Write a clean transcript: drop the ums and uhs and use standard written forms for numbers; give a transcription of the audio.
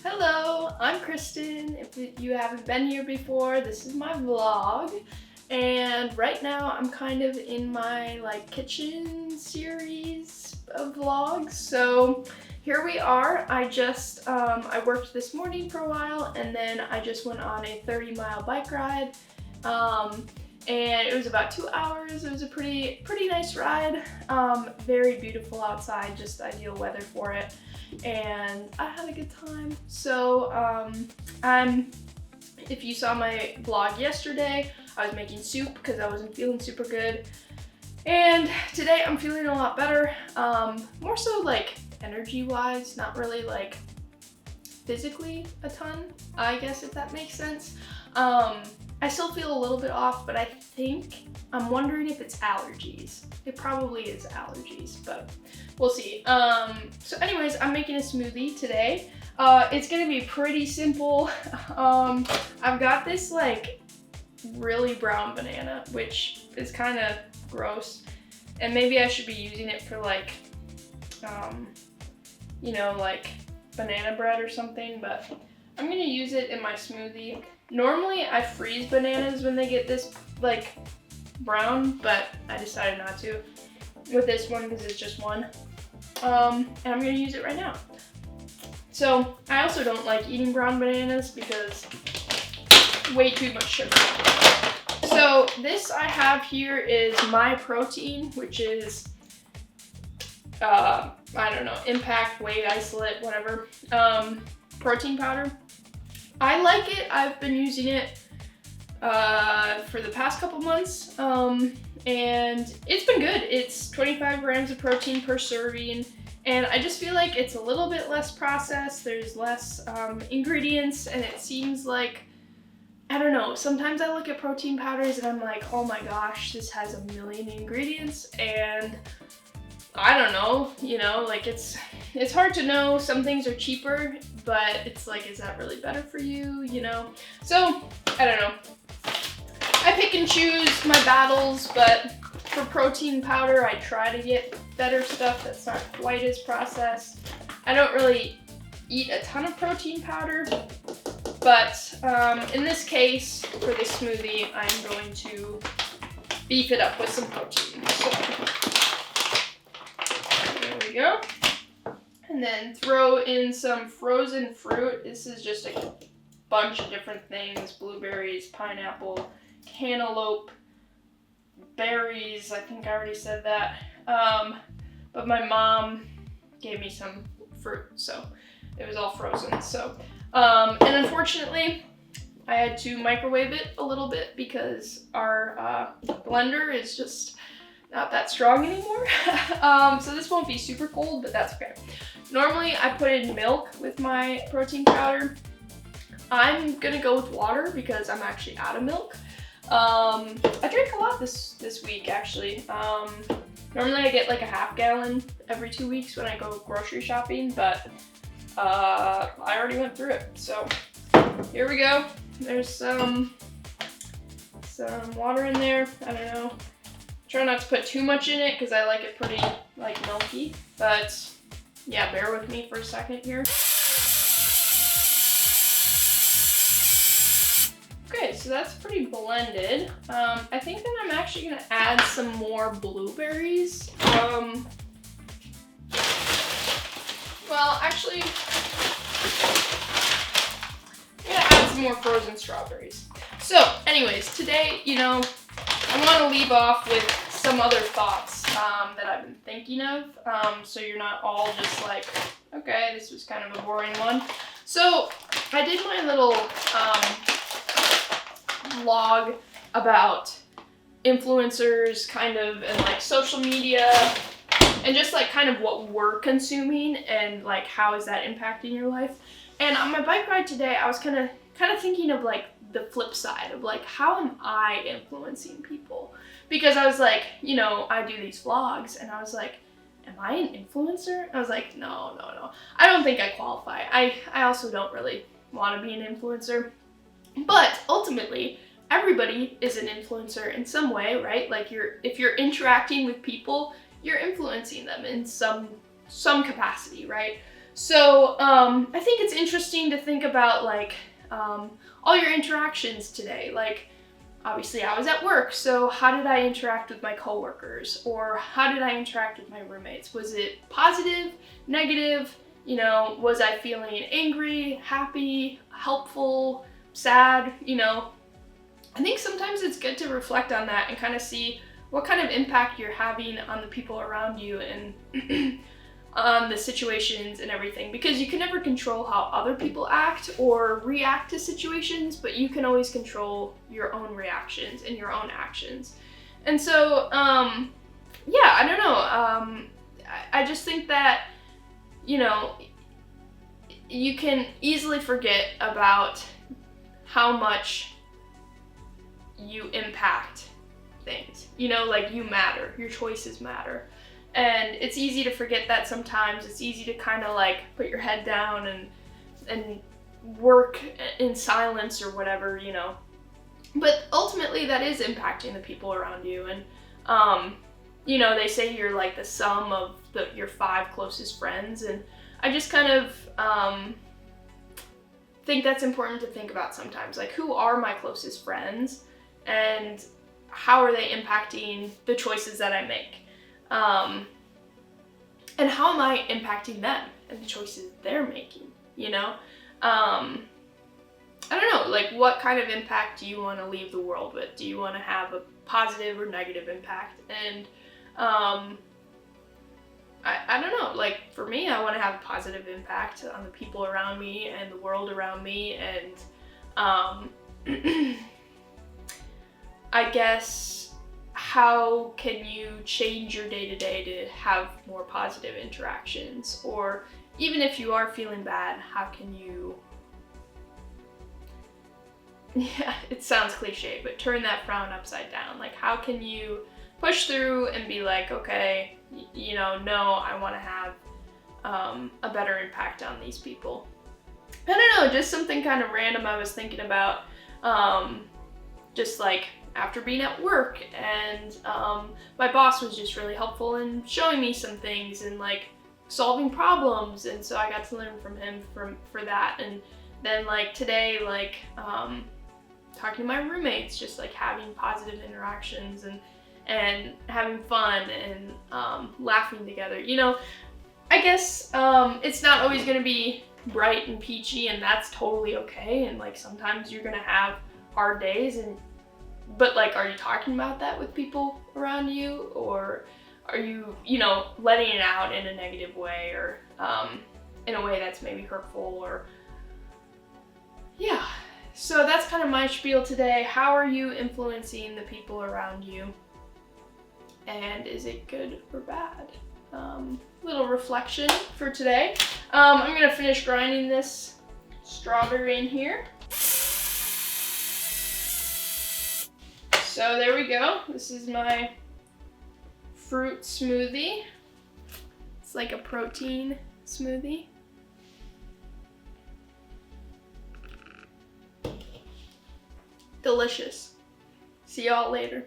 Hello, I'm Kristen. If you haven't been here before, this is my vlog. And right now I'm kind of in my kitchen series of vlogs. So here we are. I worked this morning for a while and then I just went on a 30-mile bike ride. And it was about 2 hours. It was a pretty nice ride. Very beautiful outside, just ideal weather for it. And I had a good time. So if you saw my vlog yesterday, I was making soup because I wasn't feeling super good. And today I'm feeling a lot better. More so energy wise, not really physically a ton, I guess, if that makes sense. I still feel a little bit off, but I'm wondering if it's allergies. It probably is allergies, but we'll see. So anyways, I'm making a smoothie today. It's gonna be pretty simple. I've got this really brown banana, which is kind of gross. And maybe I should be using it for banana bread or something, but I'm gonna use it in my smoothie. Normally I freeze bananas when they get this brown, but I decided not to with this one because it's just one. And I'm gonna use it right now. So I also don't like eating brown bananas because way too much sugar. So this I have here is my protein, which is I don't know, impact, weight, isolate, whatever, protein powder. I like it. I've been using it for the past couple months, and it's been good. It's 25 grams of protein per serving, and I just feel like it's a little bit less processed. There's less ingredients, and it seems like, I don't know, sometimes I look at protein powders and I'm like, oh my gosh, this has a million ingredients, and I don't know, it's hard to know. Some things are cheaper, but it's is that really better for you, So, I don't know. I pick and choose my battles, but for protein powder, I try to get better stuff that's not quite as processed. I don't really eat a ton of protein powder, but in this case, for this smoothie, I'm going to beef it up with some protein. So, there we go. And then throw in some frozen fruit. This is just a bunch of different things. Blueberries, pineapple, cantaloupe, berries. I think I already said that. But my mom gave me some fruit, so it was all frozen. So, and unfortunately, I had to microwave it a little bit because our blender is just not that strong anymore. So this won't be super cold, but that's okay. Normally I put in milk with my protein powder. I'm gonna go with water because I'm actually out of milk. I drank a lot this week actually. Normally I get a half gallon every 2 weeks when I go grocery shopping, but I already went through it. So here we go. There's some water in there. I don't know. Try not to put too much in it because I like it pretty milky, but yeah, bear with me for a second here. Okay, so that's pretty blended. I think that I'm actually gonna add some more blueberries. Well, actually, I'm gonna add some more frozen strawberries. So anyways, today, I want to leave off with some other thoughts that I've been thinking of, so you're not all just okay, this was kind of a boring one. So I did my little vlog about influencers and social media and just kind of what we're consuming and how is that impacting your life. And on my bike ride today, I was kind of thinking of the flip side of how am I influencing people? Because I was I do these vlogs and I was am I an influencer? I was no. I don't think I qualify. I also don't really want to be an influencer. But ultimately, everybody is an influencer in some way, right? If you're interacting with people, you're influencing them in some capacity, right? So I think it's interesting to think about like all your interactions today. Like obviously I was at work, so how did I interact with my coworkers? Or how did I interact with my roommates? Was it positive, negative? You know, was I feeling angry, happy, helpful, sad? You know, I think sometimes it's good to reflect on that and kind of see what kind of impact you're having on the people around you and on the situations and everything, because you can never control how other people act or react to situations, but you can always control your own reactions and your own actions. And so, yeah, I don't know. I just think that, you know, you can easily forget about how much you impact things. You know, like you matter, your choices matter. And it's easy to forget that sometimes. It's easy to kind of like put your head down and work in silence or whatever, you know. But ultimately that is impacting the people around you. And, you know, they say you're like the sum of your 5 closest friends. And I just kind of think that's important to think about sometimes. Like, who are my closest friends? And how are they impacting the choices that I make? And how am I impacting them and the choices they're making, you know? I don't know, like what kind of impact do you want to leave the world with? Do you want to have a positive or negative impact? And I don't know, like for me, I want to have a positive impact on the people around me and the world around me. And I guess, how can you change your day-to-day to have more positive interactions? Or even if you are feeling bad, how can you, yeah, it sounds cliche, but turn that frown upside down? Like, how can you push through and be like, okay, you know, no, I want to have a better impact on these people. I don't know, just something kind of random I was thinking about, just like after being at work, and my boss was just really helpful in showing me some things and like solving problems, and so I got to learn from him for that. And then like today, like talking to my roommates, just like having positive interactions and having fun and laughing together. You know, I guess it's not always gonna be bright and peachy, and that's totally okay. And like sometimes you're gonna have hard days, but like, are you talking about that with people around you, or are you, you know, letting it out in a negative way, or in a way that's maybe hurtful? Or yeah, so that's kind of my spiel today. How are you influencing the people around you, and is it good or bad? Little reflection for today. I'm gonna finish grinding this strawberry in here. So there we go. This is my fruit smoothie. It's like a protein smoothie. Delicious. See y'all later.